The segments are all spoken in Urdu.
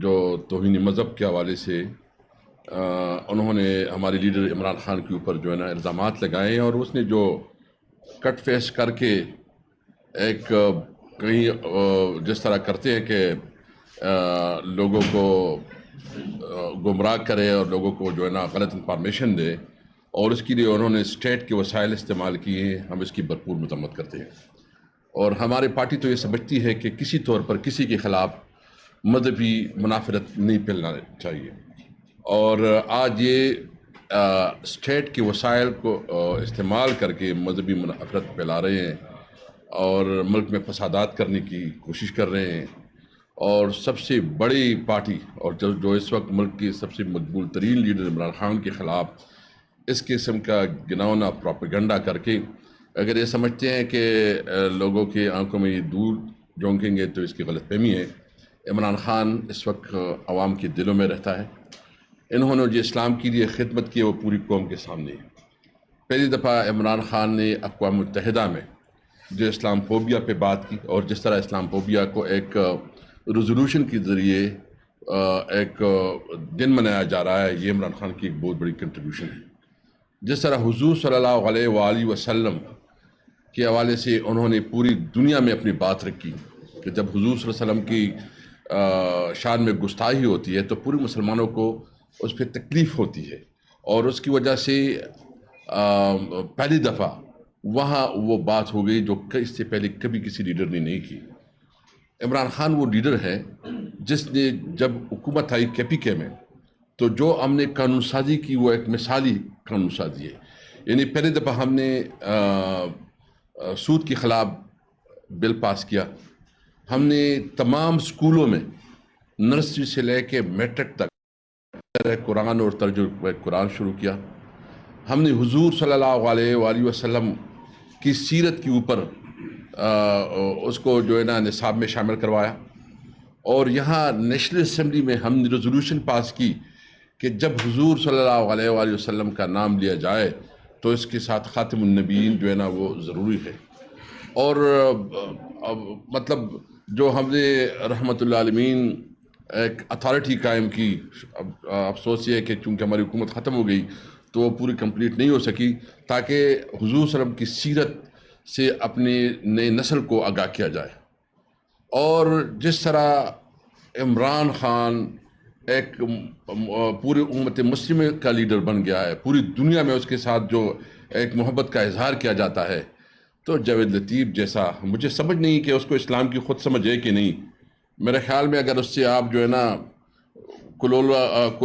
جو توہین مذہب کے حوالے سے انہوں نے ہمارے لیڈر عمران خان کے اوپر جو ہے نا الزامات لگائے ہیں، اور اس نے جو کٹ فیس کر کے ایک کہیں جس طرح کرتے ہیں کہ لوگوں کو گمراہ کرے اور لوگوں کو جو ہے نا غلط انفارمیشن دے، اور اس کے لیے انہوں نے اسٹیٹ کے وسائل استعمال کیے ہیں، ہم اس کی بھرپور مذمت کرتے ہیں۔ اور ہماری پارٹی تو یہ سمجھتی ہے کہ کسی طور پر کسی کے خلاف مذہبی منافرت نہیں پھیلنا چاہیے، اور آج یہ اسٹیٹ کے وسائل کو استعمال کر کے مذہبی منافرت پھیلا رہے ہیں اور ملک میں فسادات کرنے کی کوشش کر رہے ہیں، اور سب سے بڑی پارٹی اور جو اس وقت ملک کی سب سے مقبول ترین لیڈر عمران خان کے خلاف اس قسم کا گناونا پروپیگنڈا کر کے اگر یہ سمجھتے ہیں کہ لوگوں کی آنکھوں میں یہ دور جھونکیں گے تو اس کی غلط فہمی ہے۔ عمران خان اس وقت عوام کے دلوں میں رہتا ہے۔ انہوں نے جو اسلام کے لیے خدمت کی وہ پوری قوم کے سامنے ہے۔ پہلی دفعہ عمران خان نے اقوام متحدہ میں جو اسلام فوبیا پہ بات کی، اور جس طرح اسلام فوبیا کو ایک ریزولوشن کے ذریعے ایک دن منایا جا رہا ہے، یہ عمران خان کی ایک بہت بڑی کنٹریبیوشن ہے۔ جس طرح حضور صلی اللہ علیہ وآلہ وسلم کے حوالے سے انہوں نے پوری دنیا میں اپنی بات رکھی کہ جب حضور صلی اللہ علیہ وسلم کی شان میں گستاخی ہوتی ہے تو پورے مسلمانوں کو اس پہ تکلیف ہوتی ہے، اور اس کی وجہ سے پہلی دفعہ وہاں وہ بات ہو گئی جو اس سے پہلے کبھی کسی لیڈر نے نہیں کی۔ عمران خان وہ لیڈر ہے جس نے جب حکومت آئی کے پی کے میں تو جو ہم نے قانون سازی کی وہ ایک مثالی قانون سازی ہے۔ یعنی پہلی دفعہ ہم نے سود کے خلاف بل پاس کیا، ہم نے تمام اسکولوں میں نرسری سے لے کے میٹرک تک قرآن اور ترجمہ قرآن شروع کیا، ہم نے حضور صلی اللہ علیہ وآلہ وسلم کی سیرت کے اوپر اس کو جو ہے نا نصاب میں شامل کروایا، اور یہاں نیشنل اسمبلی میں ہم نے ریزولوشن پاس کی کہ جب حضور صلی اللہ علیہ وآلہ وسلم کا نام لیا جائے تو اس کے ساتھ خاتم النبیین جو ہے نا وہ ضروری ہے۔ اور مطلب جو ہم نے رحمت اللہ علیہ ایک اتھارٹی قائم کی، افسوس یہ ہے کہ چونکہ ہماری حکومت ختم ہو گئی تو وہ پوری کمپلیٹ نہیں ہو سکی، تاکہ حضور صلی اللہ علیہ وسلم کی سیرت سے اپنی نئی نسل کو آگاہ کیا جائے۔ اور جس طرح عمران خان ایک پورے امت مسلمہ کا لیڈر بن گیا ہے، پوری دنیا میں اس کے ساتھ جو ایک محبت کا اظہار کیا جاتا ہے، تو جاوید لطیف جیسا مجھے سمجھ نہیں کہ اس کو اسلام کی خود سمجھ ہے کہ نہیں۔ میرے خیال میں اگر اس سے آپ جو ہے نا کل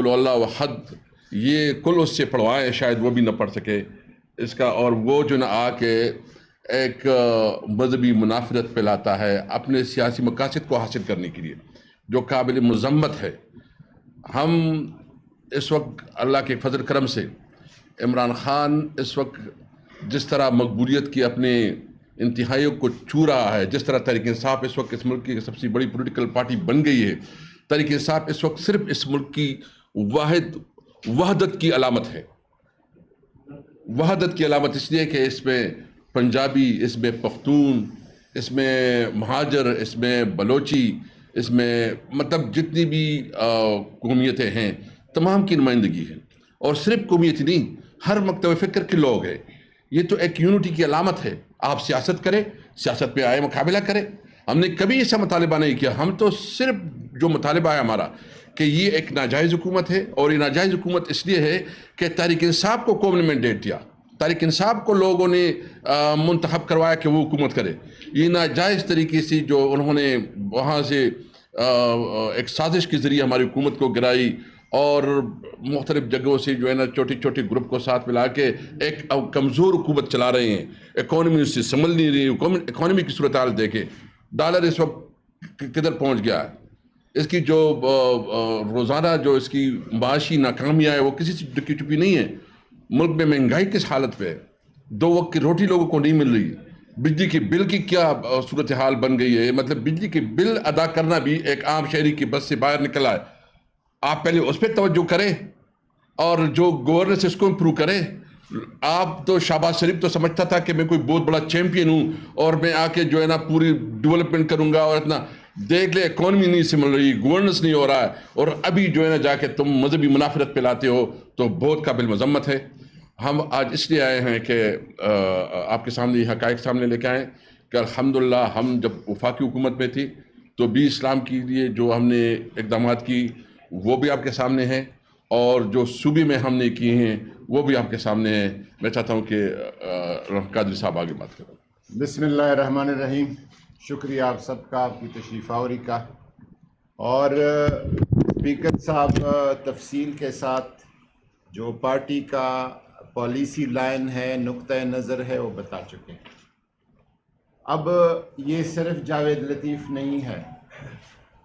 اللہ وحد یہ کل اس سے پڑھوائیں شاید وہ بھی نہ پڑھ سکے اس کا، اور وہ جو نا آ کے ایک مذہبی منافرت پھیلاتا ہے اپنے سیاسی مقاصد کو حاصل کرنے کے لیے، جو قابل مذمت ہے۔ ہم اس وقت اللہ کے فضل کرم سے عمران خان اس وقت جس طرح مقبولیت کی اپنے انتہائیوں کو چھو رہا ہے، جس طرح تحریک انصاف اس وقت اس ملک کی سب سے بڑی پولیٹیکل پارٹی بن گئی ہے، تحریک انصاف اس وقت صرف اس ملک کی وحدت کی علامت ہے۔ وحدت کی علامت اس لیے کہ اس میں پنجابی، اس میں پختون، اس میں مہاجر، اس میں بلوچی، اس میں مطلب جتنی بھی قومیتیں ہیں تمام کی نمائندگی ہے، اور صرف قومیت نہیں، ہر مکتب فکر کے لوگ ہیں۔ یہ تو ایک یونٹی کی علامت ہے۔ آپ سیاست کریں، سیاست پہ آئے مقابلہ کریں۔ ہم نے کبھی ایسا مطالبہ نہیں کیا، ہم تو صرف جو مطالبہ ہے ہمارا کہ یہ ایک ناجائز حکومت ہے، اور یہ ناجائز حکومت اس لیے ہے کہ تحریک انصاف کو قوم نے مینڈیٹ دیا، تحریک انصاف کو لوگوں نے منتخب کروایا کہ وہ حکومت کرے۔ یہ ناجائز طریقے سے جو انہوں نے وہاں سے ایک سازش کے ذریعے ہماری حکومت کو گرائی، اور مختلف جگہوں سے جو ہے نا چھوٹے چھوٹے گروپ کو ساتھ ملا کے ایک کمزور حکومت چلا رہے ہیں۔ اکانومی اس سے سنبھل نہیں رہی، اکانومی کی صورتحال دیکھیں، ڈالر اس وقت کدھر پہنچ گیا ہے، اس کی جو روزانہ جو اس کی معاشی ناکامیاں ہے وہ کسی سے ڈکی چپی نہیں ہے۔ ملک میں مہنگائی کس حالت پہ ہے، 2 وقت کی روٹی لوگوں کو نہیں مل رہی، بجلی کے بل کی کیا صورتحال بن گئی ہے، مطلب بجلی کے بل ادا کرنا بھی ایک عام شہری کی بس سے باہر نکل آئے۔ آپ پہلے اس پہ توجہ کریں اور جو گورننس اس کو امپروو کریں۔ آپ تو شہباز شریف تو سمجھتا تھا کہ میں کوئی بہت بڑا چیمپئن ہوں اور میں آ کے جو ہے نا پوری ڈیولپمنٹ کروں گا اور اتنا، دیکھ لے اکانومی نہیں سنبھل رہی, گورننس نہیں ہو رہا ہے, اور ابھی جو ہے نا جا کے تم مذہبی منافرت پھیلاتے ہو, تو بہت قابل مذمت ہے. ہم آج اس لیے آئے ہیں کہ آپ کے سامنے یہ حقائق سامنے لے کے آئیں کہ الحمدللہ ہم جب وفاقی حکومت میں تھی تو بھی اسلام کے لیے جو ہم نے اقدامات کی وہ بھی آپ کے سامنے ہیں, اور جو صوبے میں ہم نے کیے ہیں وہ بھی آپ کے سامنے ہیں. میں چاہتا ہوں کہ قادری صاحب آگے بات کریں. بسم اللہ الرحمن الرحیم. شکریہ آپ سب کا, آپ کی تشریف آوری کا. اور اسپیکر صاحب تفصیل کے ساتھ جو پارٹی کا پالیسی لائن ہے, نقطۂ نظر ہے, وہ بتا چکے ہیں. اب یہ صرف جاوید لطیف نہیں ہے,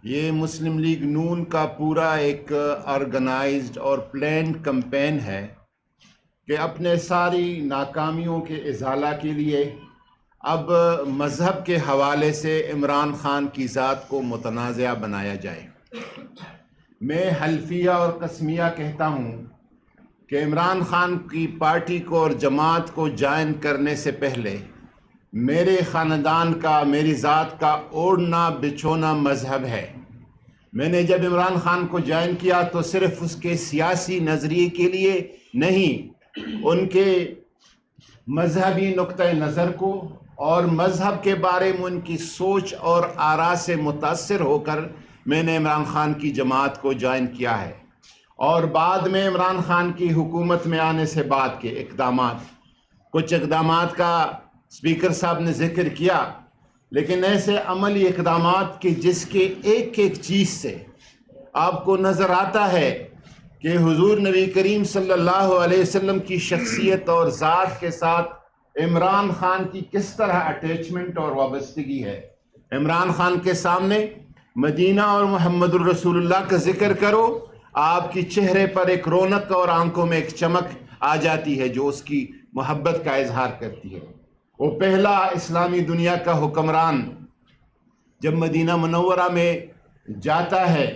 یہ مسلم لیگ نون کا پورا ایک آرگنائزڈ اور پلانڈ کمپین ہے کہ اپنے ساری ناکامیوں کے ازالہ کے لیے اب مذہب کے حوالے سے عمران خان کی ذات کو متنازع بنایا جائے. میں حلفیہ اور قسمیہ کہتا ہوں کہ عمران خان کی پارٹی کو اور جماعت کو جوائن کرنے سے پہلے میرے خاندان کا, میری ذات کا اوڑھنا بچھونا مذہب ہے. میں نے جب عمران خان کو جوائن کیا تو صرف اس کے سیاسی نظریے کے لیے نہیں, ان کے مذہبی نقطۂ نظر کو اور مذہب کے بارے میں ان کی سوچ اور آراء سے متاثر ہو کر میں نے عمران خان کی جماعت کو جوائن کیا ہے. اور بعد میں عمران خان کی حکومت میں آنے سے بعد کے اقدامات, کچھ اقدامات کا اسپیکر صاحب نے ذکر کیا, لیکن ایسے عملی اقدامات کہ جس کے ایک ایک چیز سے آپ کو نظر آتا ہے کہ حضور نبی کریم صلی اللہ علیہ وسلم کی شخصیت اور ذات کے ساتھ عمران خان کی کس طرح اٹیچمنٹ اور وابستگی ہے. عمران خان کے سامنے مدینہ اور محمد الرسول اللہ کا ذکر کرو, آپ کی چہرے پر ایک رونق اور آنکھوں میں ایک چمک آ جاتی ہے جو اس کی محبت کا اظہار کرتی ہے. وہ پہلا اسلامی دنیا کا حکمران جب مدینہ منورہ میں جاتا ہے,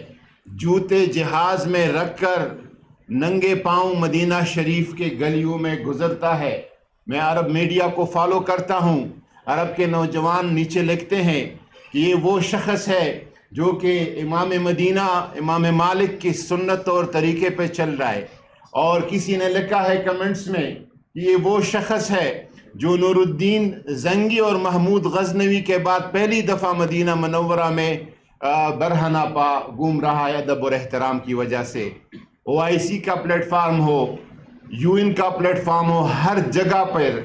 جوتے جہاز میں رکھ کر ننگے پاؤں مدینہ شریف کے گلیوں میں گزرتا ہے. میں عرب میڈیا کو فالو کرتا ہوں, عرب کے نوجوان نیچے لکھتے ہیں کہ یہ وہ شخص ہے جو کہ امام مدینہ امام مالک کی سنت اور طریقے پہ چل رہا ہے. اور کسی نے لکھا ہے کمنٹس میں کہ یہ وہ شخص ہے جو نور الدین زنگی اور محمود غزنوی کے بعد پہلی دفعہ مدینہ منورہ میں برہنہ پا گھوم رہا ہے ادب اور احترام کی وجہ سے. OIC کا پلیٹ فارم ہو, UN کا پلیٹ فارم ہو, ہر جگہ پر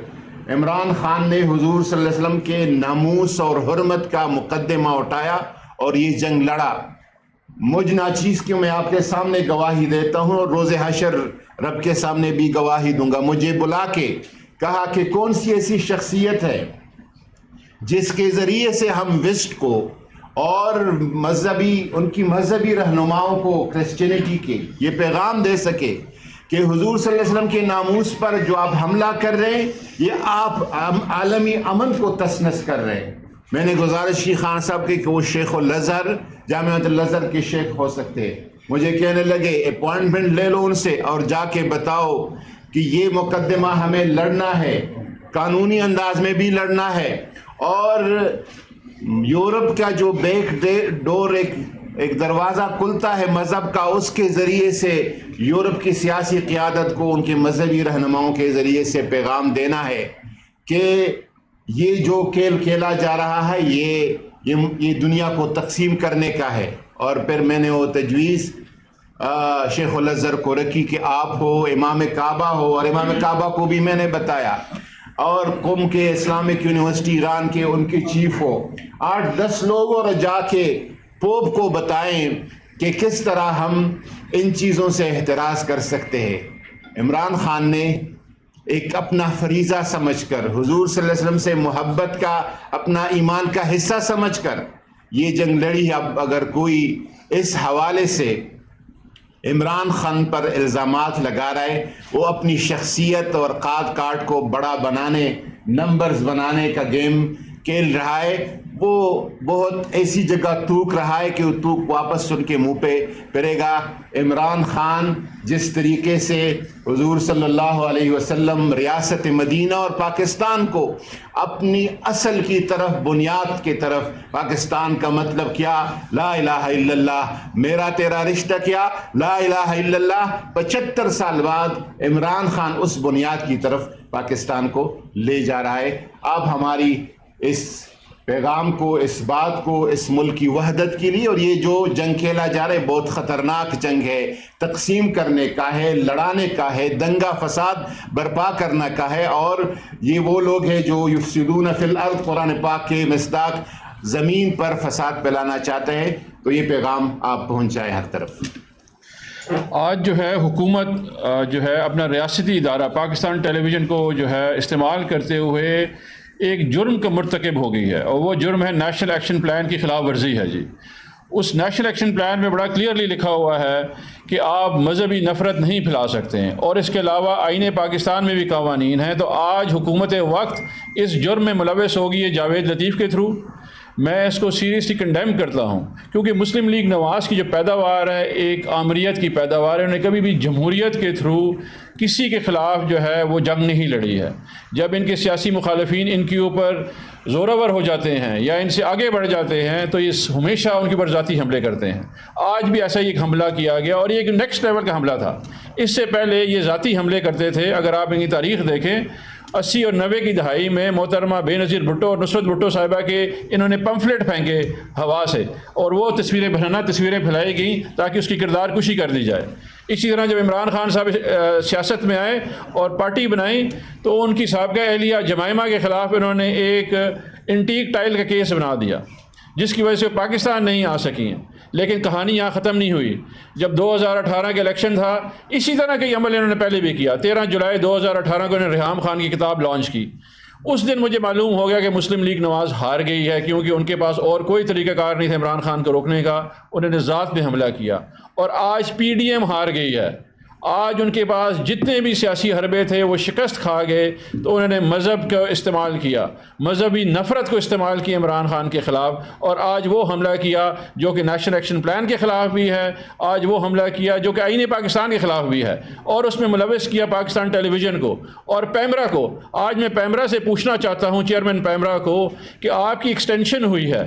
عمران خان نے حضور صلی اللہ علیہ وسلم کے ناموس اور حرمت کا مقدمہ اٹھایا اور یہ جنگ لڑا. مجھ ناچیز کی میں آپ کے سامنے گواہی دیتا ہوں اور روز حشر رب کے سامنے بھی گواہی دوں گا. مجھے بلا کے کہا کہ کون سی ایسی شخصیت ہے جس کے ذریعے سے ہم ویسٹ کو اور ان کی مذہبی رہنماؤں کو کرسچینٹی کے یہ پیغام دے سکے کہ حضور صلی اللہ علیہ وسلم کے ناموس پر جو آپ حملہ کر رہے ہیں یہ آپ عالمی امن کو تسنس کر رہے ہیں. میں نے گزارش کی خان صاحب کی کہ وہ شیخ الازہر جامعۃ الازہر کے شیخ ہو سکتے ہیں. مجھے کہنے لگے اپوائنٹمنٹ لے لو ان سے اور جا کے بتاؤ کہ یہ مقدمہ ہمیں لڑنا ہے, قانونی انداز میں بھی لڑنا ہے. اور یورپ کا جو بیک ڈور ایک دروازہ کھلتا ہے مذہب کا, اس کے ذریعے سے یورپ کی سیاسی قیادت کو ان کے مذہبی رہنماؤں کے ذریعے سے پیغام دینا ہے کہ یہ جو کھیل کھیلا جا رہا ہے یہ دنیا کو تقسیم کرنے کا ہے. اور پھر میں نے وہ تجویز شیخ الازہر کو رکھی کہ آپ ہو, امام کعبہ ہو, اور امام کعبہ کو بھی میں نے بتایا, اور قم کے اسلامک یونیورسٹی ایران کے ان کے چیف ہو, 8-10 لوگ, اور جا کے پوپ کو بتائیں کہ کس طرح ہم ان چیزوں سے احتراز کر سکتے ہیں. عمران خان نے ایک اپنا فریضہ سمجھ کر, حضور صلی اللہ علیہ وسلم سے محبت کا اپنا ایمان کا حصہ سمجھ کر یہ جنگ لڑی. اب اگر کوئی اس حوالے سے عمران خان پر الزامات لگا رہا ہے, وہ اپنی شخصیت اور کارڈ کو بڑا بنانے, نمبرز بنانے کا گیم کھیل رہا ہے. وہ بہت ایسی جگہ تھوک رہا ہے کہ وہ تھوک واپس ان کے منہ پہ پھرے گا۔ عمران خان جس طریقے سے حضور صلی اللہ علیہ وسلم ریاست مدینہ اور پاکستان کو اپنی اصل کی طرف، بنیاد کی طرف، پاکستان کا مطلب کیا؟ لا الہ الا اللہ، میرا تیرا رشتہ کیا؟ لا الہ الا اللہ۔ 75 سال بعد عمران خان اس بنیاد کی طرف پاکستان کو لے جا رہا ہے۔ اب ہماری اس پیغام کو، اس بات کو، اس ملک کی وحدت کے لیے، اور یہ جو جنگ کھیلا جا رہا ہے بہت خطرناک جنگ ہے، تقسیم کرنے کا ہے، لڑانے کا ہے، دنگا فساد برپا کرنا کا ہے، اور یہ وہ لوگ ہیں جو یفسدون فی الارض، قرآن پاک کے مصداق، زمین پر فساد پھیلانا چاہتے ہیں۔ تو یہ پیغام آپ پہنچائیں ہر طرف۔ آج جو ہے حکومت جو ہے اپنا ریاستی ادارہ پاکستان ٹیلی ویژن کو جو ہے استعمال کرتے ہوئے ایک جرم کا مرتکب ہو گئی ہے، اور وہ جرم ہے نیشنل ایکشن پلان کی خلاف ورزی ہے جی۔ اس نیشنل ایکشن پلان میں بڑا کلیئرلی لکھا ہوا ہے کہ آپ مذہبی نفرت نہیں پھیلا سکتے ہیں، اور اس کے علاوہ آئین پاکستان میں بھی قوانین ہیں۔ تو آج حکومت وقت اس جرم میں ملوث ہوگی ہے جاوید لطیف کے تھرو۔ میں اس کو سیریسلی کنڈیم کرتا ہوں، کیونکہ مسلم لیگ نواز کی جو پیداوار ہے ایک آمریت کی پیداوار ہے۔ انہیں کبھی بھی جمہوریت کے تھرو کسی کے خلاف جو ہے وہ جنگ نہیں لڑی ہے۔ جب ان کے سیاسی مخالفین ان کے اوپر زورآور ہو جاتے ہیں یا ان سے آگے بڑھ جاتے ہیں تو یہ ہمیشہ ان کے اوپر ذاتی حملے کرتے ہیں۔ آج بھی ایسا ہی ایک حملہ کیا گیا، اور یہ ایک نیکسٹ لیول کا حملہ تھا۔ اس سے پہلے یہ ذاتی حملے کرتے تھے۔ اگر آپ ان کی تاریخ دیکھیں، 80 اور 90 کی دہائی میں محترمہ بے نظیر بھٹو اور نصرت بھٹو صاحبہ کے انہوں نے پمفلٹ پھینکے ہوا سے، اور وہ تصویریں پھیلائی گئیں تاکہ اس کی کردار کشی کر دی جائے۔ اسی طرح جب عمران خان صاحب سیاست میں آئے اور پارٹی بنائی تو ان کی سابقہ اہلیہ جمائمہ کے خلاف انہوں نے ایک انٹیک ٹائل کا کیس بنا دیا، جس کی وجہ سے پاکستان نہیں آ سکی ہیں۔ لیکن کہانی یہاں ختم نہیں ہوئی۔ جب 2018 کے الیکشن تھا، اسی طرح کے عمل انہوں نے پہلے بھی کیا۔ 13 جولائی 2018 کو انہوں نے ریحام خان کی کتاب لانچ کی۔ اس دن مجھے معلوم ہو گیا کہ مسلم لیگ نواز ہار گئی ہے، کیونکہ ان کے پاس اور کوئی طریقہ کار نہیں تھا عمران خان کو روکنے کا۔ انہوں نے ذات پہ حملہ کیا، اور آج پی ڈی ایم ہار گئی ہے۔ آج ان کے پاس جتنے بھی سیاسی حربے تھے وہ شکست کھا گئے، تو انہوں نے مذہب کو استعمال کیا، مذہبی نفرت کو استعمال کی عمران خان کے خلاف، اور آج وہ حملہ کیا جو کہ نیشنل ایکشن پلان کے خلاف بھی ہے، آج وہ حملہ کیا جو کہ آئین پاکستان کے خلاف بھی ہے، اور اس میں ملوث کیا پاکستان ٹیلی ویژن کو اور پیمرا کو۔ آج میں پیمرا سے پوچھنا چاہتا ہوں، چیئرمین پیمرا کو، کہ آپ کی ایکسٹینشن ہوئی ہے،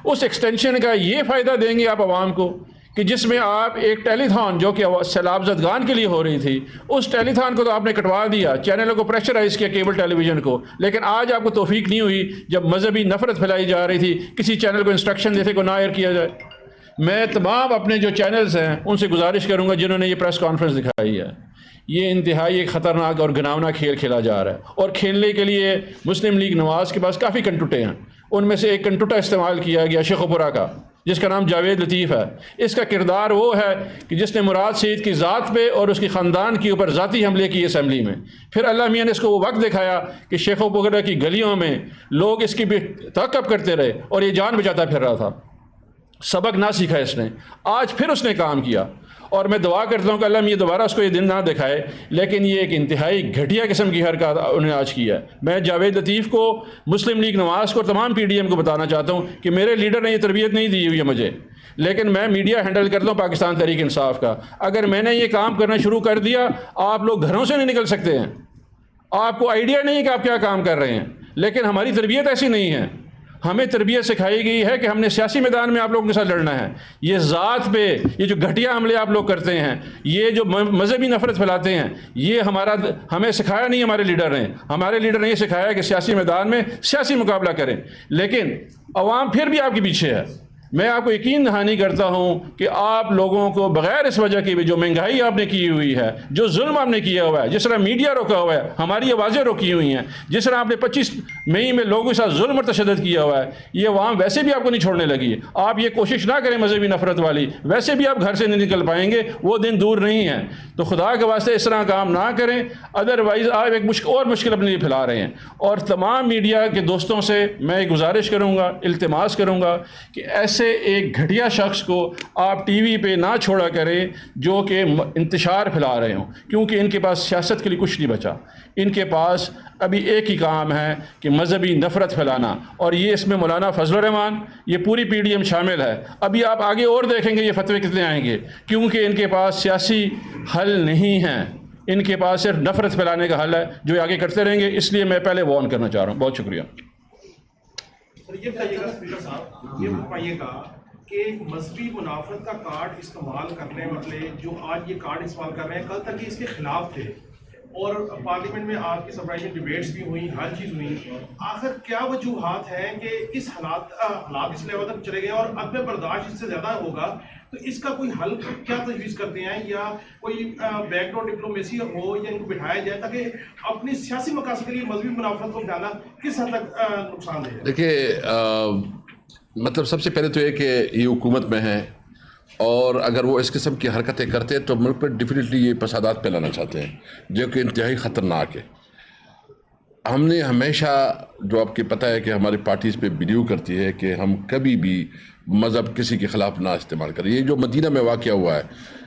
اس ایکسٹینشن کا یہ فائدہ دیں گے آپ عوام کو کہ جس میں آپ ایک ٹیلی تھان جو کہ سیلاب زدگان کے لیے ہو رہی تھی، اس ٹیلی تھان کو تو آپ نے کٹوا دیا، چینلوں کو پریشرائز کیا، کیبل ٹیلی ویژن کو، لیکن آج آپ کو توفیق نہیں ہوئی جب مذہبی نفرت پھیلائی جا رہی تھی کسی چینل کو انسٹرکشن دیتے کو نہ ایئر کیا جائے۔ میں تمام اپنے جو چینلز ہیں ان سے گزارش کروں گا جنہوں نے یہ پریس کانفرنس دکھائی ہے، یہ انتہائی ایک خطرناک اور گھناؤنا کھیل کھیلا جا رہا ہے، اور کھیلنے کے لیے مسلم لیگ نواز کے پاس کافی کنٹوٹے ہیں۔ ان میں سے ایک کنٹوٹا استعمال کیا گیا شیخوپورہ کا، جس کا نام جاوید لطیف ہے۔ اس کا کردار وہ ہے کہ جس نے مراد سعید کی ذات پہ اور اس کے خاندان کے اوپر ذاتی حملے کیے اسمبلی میں۔ پھر اللہ میاں نے اس کو وہ وقت دکھایا کہ شیخوپورہ کی گلیوں میں لوگ اس کی بھی تعاقب کرتے رہے، اور یہ جان بچاتا پھر رہا تھا۔ سبق نہ سیکھا اس نے، آج پھر اس نے کام کیا، اور میں دعا کرتا ہوں کہ اللہ یہ دوبارہ اس کو یہ دن نہ دکھائے، لیکن یہ ایک انتہائی گھٹیا قسم کی حرکت انہوں نے آج کی ہے۔ میں جاوید لطیف کو، مسلم لیگ نواز کو اور تمام پی ڈی ایم کو بتانا چاہتا ہوں کہ میرے لیڈر نے یہ تربیت نہیں دی ہوئی ہے مجھے، لیکن میں میڈیا ہینڈل کرتا ہوں پاکستان تحریک انصاف کا۔ اگر میں نے یہ کام کرنا شروع کر دیا، آپ لوگ گھروں سے نہیں نکل سکتے ہیں، آپ کو آئیڈیا نہیں ہے کہ آپ کیا کام کر رہے ہیں، لیکن ہماری تربیت ایسی نہیں ہے۔ ہمیں تربیت سکھائی گئی ہے کہ ہم نے سیاسی میدان میں آپ لوگوں کے ساتھ لڑنا ہے۔ یہ ذات پہ یہ جو گھٹیا حملے آپ لوگ کرتے ہیں، یہ جو مذہبی نفرت پھیلاتے ہیں، یہ ہمیں سکھایا نہیں ہمارے لیڈر نے۔ ہمارے لیڈر نے یہ سکھایا کہ سیاسی میدان میں سیاسی مقابلہ کریں، لیکن عوام پھر بھی آپ کے پیچھے ہے۔ میں آپ کو یقین دہانی کرتا ہوں کہ آپ لوگوں کو بغیر اس وجہ کی بھی جو مہنگائی آپ نے کی ہوئی ہے، جو ظلم آپ نے کیا ہوا ہے، جس طرح میڈیا روکا ہوا ہے، ہماری آوازیں روکی ہوئی ہیں، جس طرح آپ نے 25 مئی میں لوگوں کے ساتھ ظلم اور تشدد کیا ہوا ہے، یہ عوام ویسے بھی آپ کو نہیں چھوڑنے لگی ہے۔ آپ یہ کوشش نہ کریں مذہبی نفرت والی، ویسے بھی آپ گھر سے نہیں نکل پائیں گے، وہ دن دور نہیں ہیں۔ تو خدا کے واسطے اس طرح کام نہ کریں، ادروائز آپ ایک اور مشکل اپنے لیے پھیلا رہے ہیں۔ اور تمام میڈیا کے دوستوں سے میں گزارش کروں گا، التماس کروں گا کہ ایسے ایک گھٹیا شخص کو آپ ٹی وی پہ نہ چھوڑا کریں جو کہ انتشار پھیلا رہے ہوں، کیونکہ ان کے پاس سیاست کے لیے کچھ نہیں بچا۔ ان کے پاس ابھی ایک ہی کام ہے کہ مذہبی نفرت پھیلانا، اور یہ اس میں مولانا فضل الرحمان، یہ پوری پی ڈی ایم شامل ہے۔ ابھی آپ آگے اور دیکھیں گے یہ فتوے کتنے آئیں گے، کیونکہ ان کے پاس سیاسی حل نہیں ہیں، ان کے پاس صرف نفرت پھیلانے کا حل ہے، جو یہ آگے کرتے رہیں گے۔ اس لیے میں پہلے وارن کرنا چاہ رہا ہوں۔ بہت شکریہ۔ یہ بتائیے گا اسپیکر صاحب، یہ بتائیے گا کہ مذہبی منافرت کا کارڈ استعمال کرنے والے جو آج یہ کارڈ استعمال کر رہے ہیں، کل تک یہ اس کے خلاف تھے، اور پارلیمنٹ میں آپ کی سرپرائزنگ ڈیبیٹس بھی ہوئی، ہر چیز ہوئی۔ آخر کیا وجوہات ہیں کہ اس حالات اس لیول تک چلے گئے، اور عدم برداشت اس سے زیادہ ہوگا تو اس کا کوئی حل کیا تجویز کرتے ہیں، یا کوئی بیک ڈور ڈپلومیسی ہو، یا ان کو بٹھایا جائے تاکہ اپنی سیاسی مقاصد کے لیے مذہبی منافرت کو پھیلانا کس حد تک نقصان دہ ہے؟ دیکھیے مطلب سب سے پہلے تو یہ کہ یہ حکومت میں ہے، اور اگر وہ اس قسم کی حرکتیں کرتے ہیں تو ملک پر ڈیفینیٹلی یہ فسادات پھیلانا چاہتے ہیں، جو کہ انتہائی خطرناک ہے۔ ہم نے ہمیشہ، جو آپ کو پتہ ہے کہ ہماری پارٹی اس پہ بلیو کرتی ہے کہ ہم کبھی بھی مذہب کسی کے خلاف نہ استعمال کریں۔ یہ جو مدینہ میں واقعہ ہوا ہے،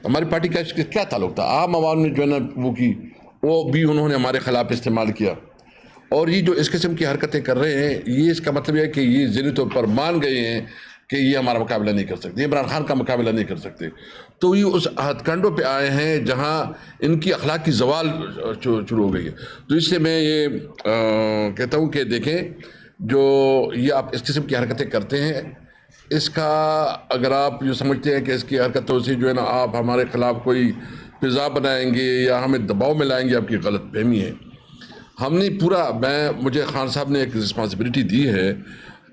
ہماری پارٹی کا اس کے کیا تعلق تھا؟ عام عوام نے جو ہے نا وہ کی، وہ بھی انہوں نے ہمارے خلاف استعمال کیا۔ اور یہ جو اس قسم کی حرکتیں کر رہے ہیں، یہ اس کا مطلب یہ ہے کہ یہ ذہنی طور پر مان گئے ہیں کہ یہ ہمارا مقابلہ نہیں کر سکتے، عمران خان کا مقابلہ نہیں کر سکتے۔ تو یہ اس ہتھ کنڈوں پہ آئے ہیں جہاں ان کی اخلاق کی زوال شروع ہو گئی ہے۔ تو اس سے میں یہ کہتا ہوں کہ دیکھیں، جو یہ آپ اس قسم کی حرکتیں کرتے ہیں، اس کا اگر آپ جو سمجھتے ہیں کہ اس کی حرکتوں سے جو ہے نا آپ ہمارے خلاف کوئی فضا بنائیں گے یا ہمیں دباؤ میں لائیں گے، آپ کی غلط فہمی ہے۔ ہم نے پورا، مجھے خان صاحب نے ایک رسپانسبلٹی دی ہے،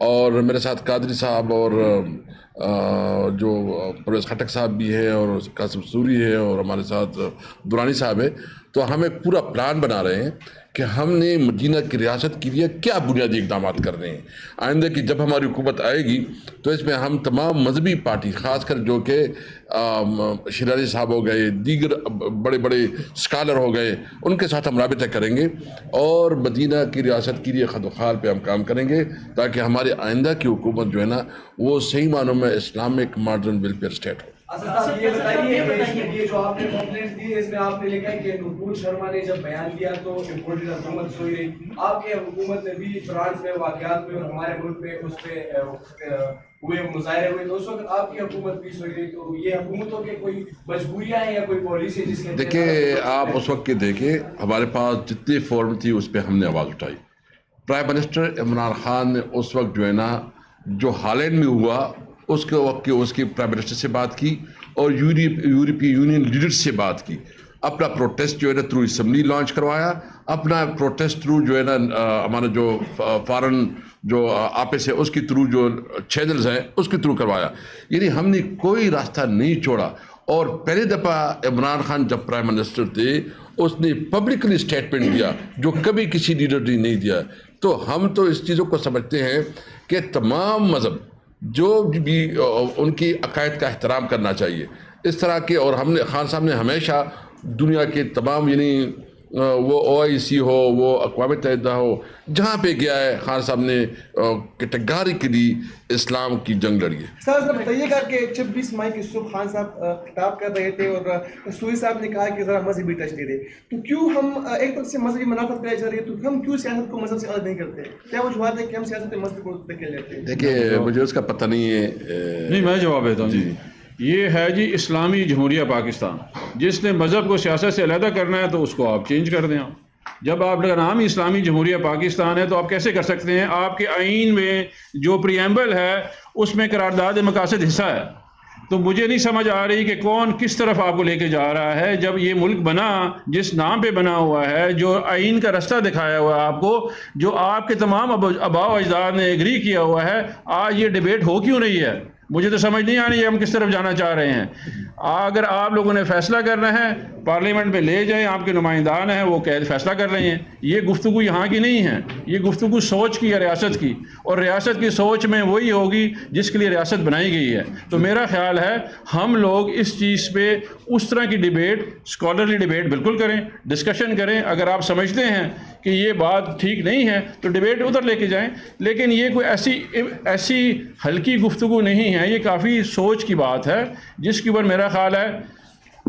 اور میرے ساتھ قادری صاحب اور جو پرویز خٹک صاحب بھی ہے، اور قاسم سوری ہے، اور ہمارے ساتھ درانی صاحب ہے، تو ہم ایک پورا پلان بنا رہے ہیں کہ ہم نے مدینہ کی ریاست کے لیے کیا بنیادی اقدامات کرنے ہیں۔ آئندہ کی جب ہماری حکومت آئے گی تو اس میں ہم تمام مذہبی پارٹی، خاص کر جو کہ شیرازی صاحب ہو گئے، دیگر بڑے بڑے اسکالر ہو گئے، ان کے ساتھ ہم رابطہ کریں گے، اور مدینہ کی ریاست کے لیے خد و خال پہ ہم کام کریں گے، تاکہ ہمارے آئندہ کی حکومت جو ہے نا وہ صحیح معنوں میں اسلامک ماڈرن ویلفیئر اسٹیٹ ہو۔ یہ بتائیے کہ یہ جو آپ نے کمپلینٹ دی ہے، اس میں آپ نے لکھا ہے کہ نپور شرما نے جب بیان دیا تو امپورٹڈ حکومت سوئی رہی۔ آپ کے حکومت میں بھی فرانس میں واقعات ہوئے اور ہمارے ملک میں اس پہ ہوئے مظاہرے ہوئے، تو اس وقت آپ کی حکومت بھی سوئی رہی۔ تو یہ حکومتوں کے کوئی مجبوریاں ہیں یا کوئی پالیسی جس کے دیکھیں، آپ اس وقت کے دیکھیں ہمارے پاس جتنی فورم تھی اس پہ ہم نے آواز اٹھائی۔ پرائم منسٹر عمران خان نے اس وقت جو ہے نا جو ہالینڈ میں ہوا اس کے وقت کے اس کی پرائم منسٹر سے بات کی، اور یورپی یونین لیڈر سے بات کی، اپنا پروٹیسٹ جو ہے نا تھرو اسمبلی لانچ کروایا، اپنا پروٹیسٹ تھرو جو ہے نا ہمارا جو فارن جو آپس ہے اس کے تھرو جو چینلز ہیں اس کے تھرو کروایا۔ یعنی ہم نے کوئی راستہ نہیں چھوڑا، اور پہلی دفعہ عمران خان جب پرائم منسٹر تھے اس نے پبلکلی اسٹیٹمنٹ دیا جو کبھی کسی لیڈر نے نہیں دیا۔ تو ہم تو اس چیزوں کو سمجھتے ہیں کہ تمام مذہب جو بھی ان کی عقائد کا احترام کرنا چاہیے اس طرح کے، اور ہم نے خان صاحب نے ہمیشہ دنیا کے تمام، یعنی وہ OIC ہو، وہ اقوام متحدہ ہو، جہاں پہ گیا ہے خان صاحب نے کیٹیگریکلی اسلام کی جنگ لڑی ہے۔ سر بتائیے گا کہ 26 مئی کی صبح خان صاحب خطاب کر رہے تھے اور سوری صاحب نے کہا کہ ذرا مذہبی ٹچ دے دے، تو کیوں ہم ایک طرف سے مذہبی منافرت کرائی جا رہی ہے، تو ہم کیوں سیاست کو مذہب سے الگ نہیں کرتے؟ کیا وجوہات ہے کہ ہم سیاست مذہب کو دھکیل لیتے ہیں؟ دیکھیے مجھے اس کا پتہ نہیں ہے۔ نہیں، میں جواب دیتا ہوں۔ جی، یہ ہے جی اسلامی جمہوریہ پاکستان، جس نے مذہب کو سیاست سے علیحدہ کرنا ہے تو اس کو آپ چینج کر دیں۔ جب آپ کا نام اسلامی جمہوریہ پاکستان ہے تو آپ کیسے کر سکتے ہیں؟ آپ کے آئین میں جو پریمبل ہے اس میں قرارداد مقاصد حصہ ہے، تو مجھے نہیں سمجھ آ رہی کہ کون کس طرف آپ کو لے کے جا رہا ہے۔ جب یہ ملک بنا، جس نام پہ بنا ہوا ہے، جو آئین کا رستہ دکھایا ہوا ہے آپ کو، جو آپ کے تمام آباء و اجداد نے ایگری کیا ہوا ہے، آج یہ ڈیبیٹ ہو کیوں نہیں ہے؟ مجھے تو سمجھ نہیں آ رہی ہے ہم کس طرف جانا چاہ رہے ہیں۔ اگر آپ لوگوں نے فیصلہ کرنا ہے پارلیمنٹ میں لے جائیں، آپ کے نمائندان ہیں وہ فیصلہ کر رہے ہیں۔ یہ گفتگو یہاں کی نہیں ہے، یہ گفتگو سوچ کی ہے، ریاست کی، اور ریاست کی سوچ میں وہی ہوگی جس کے لیے ریاست بنائی گئی ہے۔ تو میرا خیال ہے ہم لوگ اس چیز پہ اس طرح کی ڈیبیٹ، اسکالرلی ڈیبیٹ بالکل کریں، ڈسکشن کریں۔ اگر آپ سمجھتے ہیں کہ یہ بات ٹھیک نہیں ہے تو ڈیبیٹ ادھر لے کے جائیں، لیکن یہ کوئی ایسی ہلکی گفتگو نہیں ہے، یہ کافی سوچ کی بات ہے، جس کے اوپر میرا خیال ہے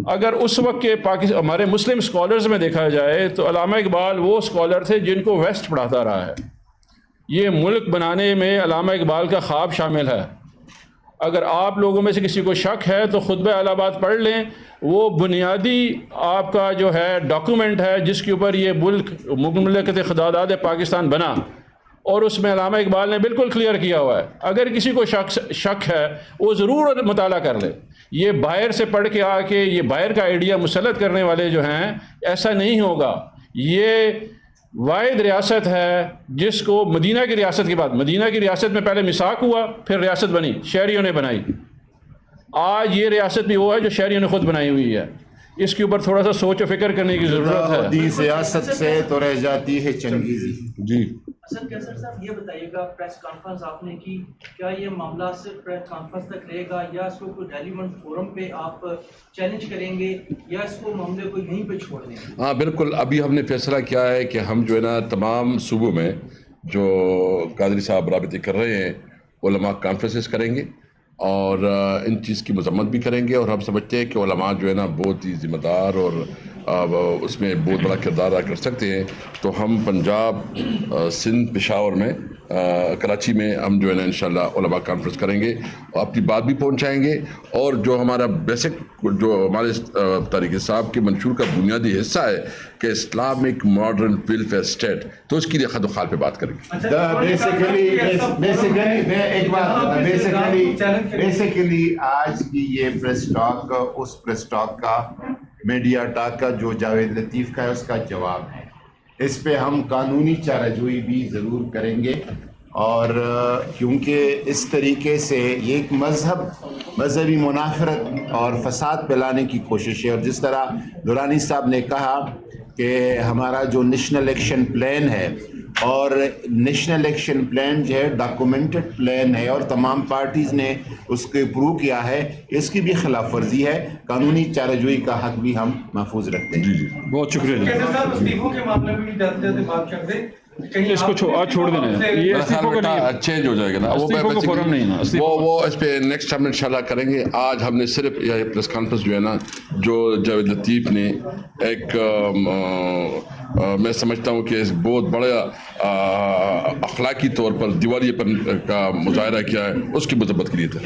اگر اس وقت کے ہمارے مسلم اسکالرز میں دیکھا جائے تو علامہ اقبال وہ اسکالر تھے جن کو ویسٹ پڑھاتا رہا ہے، یہ ملک بنانے میں علامہ اقبال کا خواب شامل ہے. اگر آپ لوگوں میں سے کسی کو شک ہے تو خطبہ الہ آباد پڑھ لیں. وہ بنیادی آپ کا جو ہے ڈاکومنٹ ہے جس کے اوپر یہ ملک مملکت خداداد پاکستان بنا, اور اس میں علامہ اقبال نے بالکل کلیئر کیا ہوا ہے. اگر کسی کو شک ہے وہ ضرور مطالعہ کر لے. یہ باہر سے پڑھ کے آ کے یہ باہر کا آئیڈیا مسلط کرنے والے جو ہیں, ایسا نہیں ہوگا. یہ واحد ریاست ہے جس کو مدینہ کی ریاست کے بعد, مدینہ کی ریاست میں پہلے میثاق ہوا, پھر ریاست بنی, شہریوں نے بنائی. آج یہ ریاست بھی وہ ہے جو شہریوں نے خود بنائی ہوئی ہے. اس کے اوپر تھوڑا سا سوچ و فکر کرنے کی ضرورت ہے. دی سیاست سے تو رہ جاتی ہے چنگیزی. جی اسد کیسر صاحب یہ بتائیے گا, پریس کانفرنس آپ نے کی, کیا یہ معاملہ صرف پریس کانفرنس تک رہے گا یا اس کو کوئی ریلیونٹ فورم پہ آپ چیلنج کریں گے یا اس کو معاملے کو یہیں پہ چھوڑ دیں گے؟ ہاں بالکل, ابھی ہم نے فیصلہ کیا ہے کہ ہم جو ہے نا تمام صوبوں میں جو قادری صاحب رابطے کر رہے ہیں علماء کانفرنسز کریں گے اور ان چیز کی مذمت بھی کریں گے. اور ہم سمجھتے ہیں کہ علماء جو ہے نا بہت ہی ذمہ دار اور اس میں بہت بڑا کردار ادا کر سکتے ہیں. تو ہم پنجاب, سندھ, پشاور میں, کراچی میں ہم جو ہے نا انشاءاللہ علماء کانفرنس کریں گے اور اپنی بات بھی پہنچائیں گے. اور جو ہمارا بیسک جو ہمارے طارق صاحب کے منشور کا بنیادی حصہ ہے کہ اسلامک ماڈرن ویلفیئر اسٹیٹ, تو اس کی لیے خد و خال پہ بات کریں گے. بیسیکلی آج کی یہ پریس ٹاک اس پریس ٹاک کا, میڈیا ٹاک کا جو جاوید لطیف کا ہے اس کا جواب ہے. اس پہ ہم قانونی چارہ جوئی بھی ضرور کریں گے. اور کیونکہ اس طریقے سے یہ ایک مذہبی منافرت اور فساد پھیلانے کی کوشش ہے. اور جس طرح درانی صاحب نے کہا کہ ہمارا جو نیشنل ایکشن پلان ہے, اور نیشنل ایکشن پلان جو ہے ڈاکومنٹڈ پلان ہے اور تمام پارٹیز نے اس کو اپروو کیا ہے, اس کی بھی خلاف ورزی ہے. قانونی چارہ جوئی کا حق بھی ہم محفوظ رکھتے ہیں. بہت شکریہ. کیسر صاحب استعفوں کے معاملے میں بھی جاتے جاتے بات کر دیں, اس کو چھوڑ دینا ہے. یہ استعفوں کا نہیں, چینج ہو جائے گا نا, استعفوں کا فورم نہیں ہے. وہ اس پہ نیکسٹ ہم انشاءاللہ کریں گے. آج ہم نے صرف یہ پریس کانفرنس جو ہے نا جو جاوید لطیف نے ایک میں سمجھتا ہوں کہ بہت بڑا اخلاقی طور پر دیوالیے پر کا مظاہرہ کیا ہے, اس کی مذمت کے لیے تھا.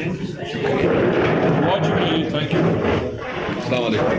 بہت شکریہ. Thank you. السلام علیکم.